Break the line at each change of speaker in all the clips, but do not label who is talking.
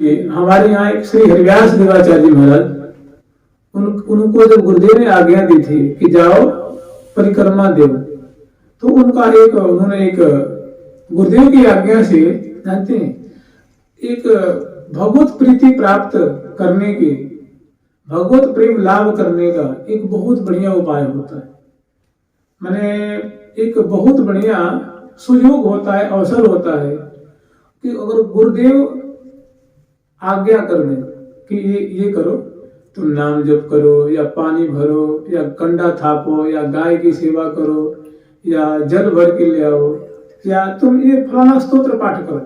हमारे यहाँ एक श्री हरिव्यास देवाचार्य महाराज, उनको जब गुरुदेव ने आज्ञा दी थी कि जाओ परिक्रमा दो, तो उन्होंने एक गुरुदेव की आज्ञा से जानते हैं एक भगवत प्रीति प्राप्त करने के, भगवत प्रेम लाभ करने का एक बहुत बढ़िया उपाय होता है। माने एक बहुत बढ़िया सुयोग होता है, अवसर होता है कि अगर गुरुदेव आज्ञा कर दें कि ये करो, तुम नाम जप करो या पानी भरो या कंडा थापो या गाय की सेवा करो या जल भर के ले आओ या तुम ये फलाना स्तोत्र पाठ करो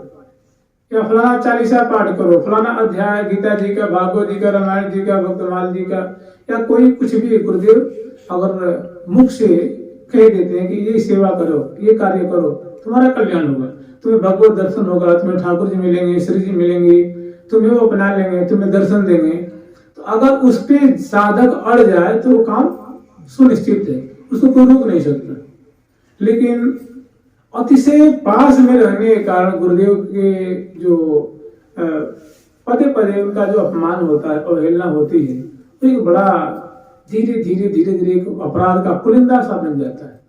या फलाना चालीसा पाठ करो, फलाना अध्याय गीता जी का, भागवत जी का, रामायण जी का, भक्तमाल जी का या कोई कुछ भी गुरुदेव अगर मुख से कह देते हैं कि ये सेवा करो, ये कार्य करो, तुम्हारा कल्याण होगा, तुम्हें भगवत दर्शन होगा, तुम्हें ठाकुर जी मिलेंगे, श्री जी मिलेंगे, तुम्हें वो अपना लेंगे, तुम्हें दर्शन देंगे। तो अगर उस पे साधक अड़ जाए तो वो काम सुनिश्चित है, उसको कोई रोक नहीं सकता। लेकिन अतिशय पास में रहने के कारण गुरुदेव के जो पदे पदे उनका जो अपमान होता है, अवहेलना होती है, तो एक बड़ा धीरे धीरे एक अपराध का पुलिंदा सा बन जाता है।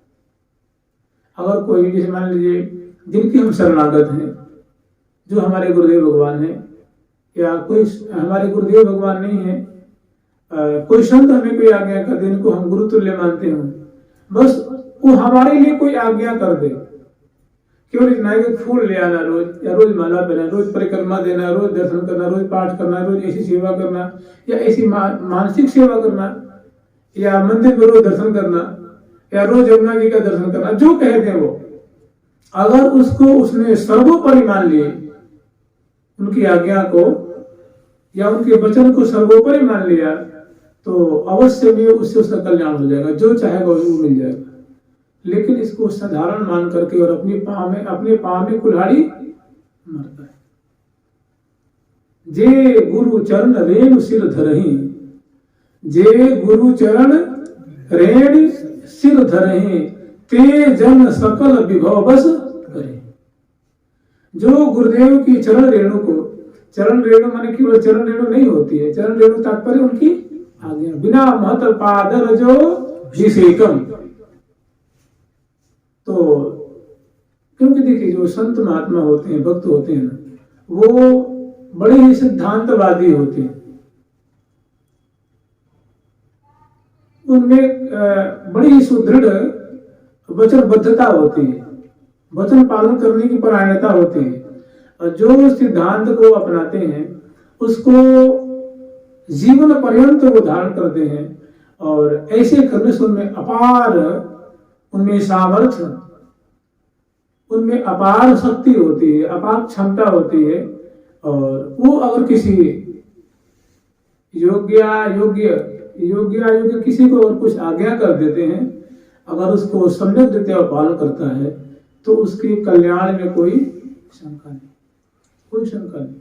अगर कोई जैसे मान लीजिए जिनके हम शरणागत हैं, जो हमारे गुरुदेव भगवान हैं, या कोई हमारे गुरुदेव भगवान नहीं है, कोई संत हमें कोई आज्ञा कर दे, इनको हम गुरु तुल्य मानते हो, बस वो हमारे लिए कोई आज्ञा कर दे, केवल इतना है कि फूल ले आना रोज या रोज माला पहना, रोज परिक्रमा देना, रोज दर्शन करना, रोज पाठ करना, रोज ऐसी सेवा करना या ऐसी मानसिक सेवा करना या मंदिर में रोज दर्शन करना या रोज यमुना जी का दर्शन करना, जो कहते हैं वो, अगर उसको उसने सर्वोपरि मान लिए, उनकी आज्ञा को या उनके वचन को सर्वोपरि मान लिया, तो अवश्य भी उससे उसका कल्याण हो जाएगा, जो चाहेगा वो मिल जाएगा। लेकिन इसको साधारण मान करके और अपने पाँव में कुल्हाड़ी मारता है। जे गुरु चरण रेणु सिर धरहि, जे गुरु चरण रेणु सिर धरहि, ते जन सकल विभव बस करे। जो गुरुदेव की चरण रेणु को, चरण रेणु माने केवल चरण रेणु नहीं होती है, चरण रेणु तात्पर्य उनकी आज्ञा, बिना महत पादर जो विषेकम। तो क्योंकि देखिए जो संत महात्मा होते हैं, भक्त होते हैं ना, वो बड़े ही सिद्धांतवादी होते हैं, उनमें बड़ी ही सुदृढ़ वचनबद्धता होती है, वचन पालन करने की परायणता होती है, और जो सिद्धांत को अपनाते हैं उसको जीवन पर्यंत वो धारण करते हैं, और ऐसे करने से उनमें अपार, उनमें सामर्थ्य, उनमें अपार शक्ति होती है, अपार क्षमता होती है। और वो अगर किसी योग्य किसी को अगर कुछ आज्ञा कर देते हैं, अगर उसको सम्यक रीत्या पालन करता है, तो उसके कल्याण में कोई शंका नहीं, कोई शंका नहीं।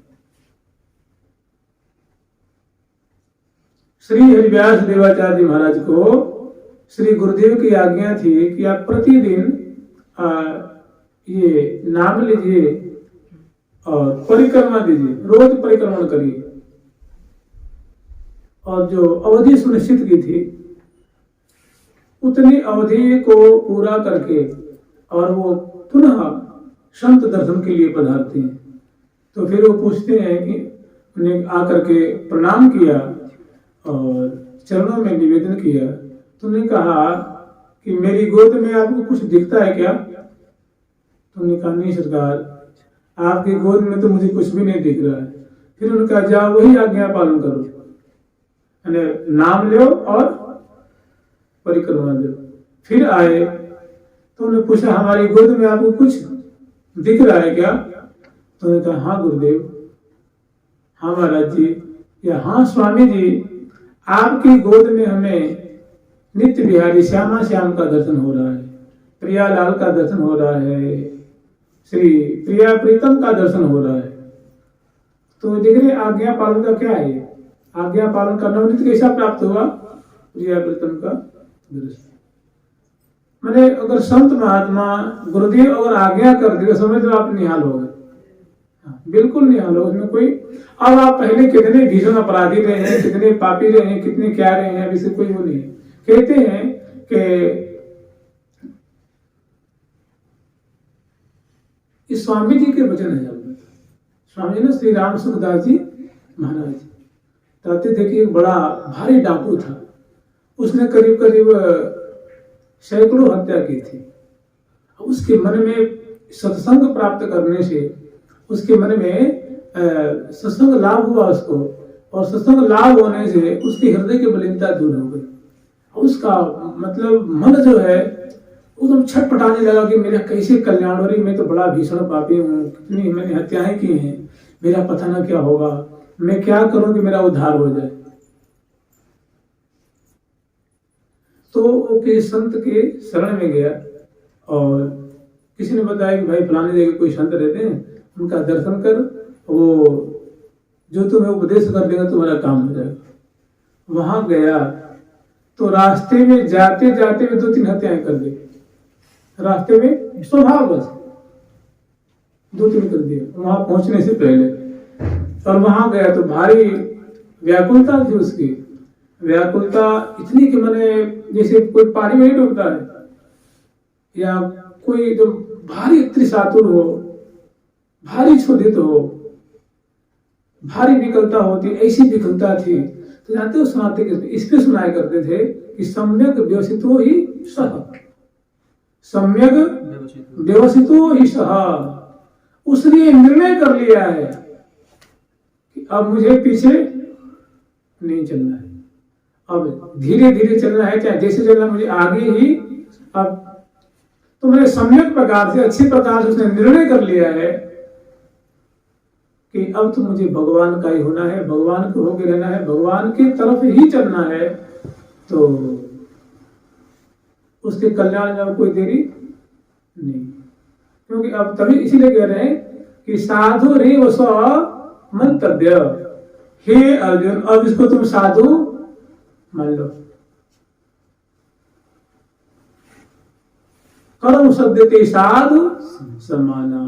श्री हरिव्यास देवाचार्य महाराज को श्री गुरुदेव की आज्ञा थी कि आप प्रतिदिन ये नाम लीजिए और परिक्रमा दीजिए, रोज परिक्रमण करिए। और जो अवधि सुनिश्चित की थी, उतनी अवधि को पूरा करके और वो पुनः संत दर्शन के लिए पधारते हैं। तो फिर वो पूछते हैं कि उन्हें आकर के प्रणाम किया और चरणों में निवेदन किया, तो उन्होंने कहा कि मेरी गोद में आपको कुछ दिखता है क्या? तो उन्होंने कहा नहीं सरकार, आपकी गोद में तो मुझे कुछ भी नहीं दिख रहा है। फिर उन्होंने कहा जाओ वही आज्ञा पालन करो, नाम लो और परिक्रमा दो। फिर आए तो उन्होंने पूछा हमारी गोद में आपको कुछ दिख रहा है क्या? तो उन्होंने कहा हाँ गुरुदेव, हाँ महाराज जी, या हाँ स्वामी जी, आपकी गोद में हमें नित्य बिहारी श्यामा श्याम का दर्शन हो रहा है, प्रियालाल का दर्शन हो रहा है, श्री प्रिया प्रीतम का दर्शन हो रहा है। तो देख रहे आज्ञा पालन का क्या है, आज्ञा पालन करना नित्य कैसा प्राप्त हुआ? प्रिया प्रीतम का दर्शन। मैंने अगर संत महात्मा गुरुदेव अगर आज्ञा कर दे, समझ लो आप निहाल हो गए, बिल्कुल नहीं हाल उसमें कोई। अब आप पहले कितने भीषण अपराधी रहे हैं, कितने पापी रहे हैं, कितने क्या रहे हैं, अभी से कोई वो नहीं। कहते हैं कि इस स्वामी जी के वचन है। स्वामी जी ने श्री राम सुखदास जी महाराज कहते थे कि एक बड़ा भारी डाकू था, उसने करीब करीब सैकड़ों हत्या की थी। उसके मन में सत्संग प्राप्त करने से उसके मन में सत्संग लाभ हुआ उसको, और सत्संग लाभ होने से उसके हृदय की मलिनता दूर हो गई। उसका मतलब मन जो है एकदम छटपटाने लगा कि मेरा कैसे कल्याण हो रही, मैं तो बड़ा भीषण पापी हूँ, कितनी मैंने हत्याएं की हैं, मेरा पता ना क्या होगा, मैं क्या करूं कि मेरा उद्धार हो जाए। तो वो के संत के शरण में गया और किसी ने बताया कि भाई फलाने जगह कोई संत रहते हैं, उनका दर्शन कर, वो जो तुम्हें उपदेश कर देगा तुम्हारा काम हो जाएगा। वहां गया तो रास्ते में जाते जाते में 2-3 हत्याएं कर दी, रास्ते में स्वभाव बस 2-3 कर दिए वहां पहुंचने से पहले। और वहां गया तो भारी व्याकुलता थी उसकी, व्याकुलता इतनी कि मैंने जैसे कोई पानी में ही डूबता है या कोई जो भारी त्रिशातुर हो, भारी क्षुधित हो, भारी विकलता होती, ऐसी विकलता थी। तो जानते हो सुनाते इसमें सुनाया करते थे कि सम्यक व्यवसितो ही सह, सम्यक व्यवसितो ही सह। उसने निर्णय कर लिया है कि अब मुझे पीछे नहीं चलना है, अब धीरे धीरे चलना है, चाहे जैसे चलना मुझे आगे ही। अब तो मैंने सम्यक प्रकार से, अच्छी प्रकार से उसने निर्णय कर लिया है कि अब तो मुझे भगवान का ही होना है, भगवान को होके रहना है, भगवान की तरफ ही चलना है। तो उसके कल्याण में कोई देरी नहीं, क्योंकि अब तभी इसीलिए कह रहे हैं कि साधु रे वसो मंतव्य। हे अर्जुन, अब इसको तुम साधु मान लो। कर्म शब्द ते साधु समाना।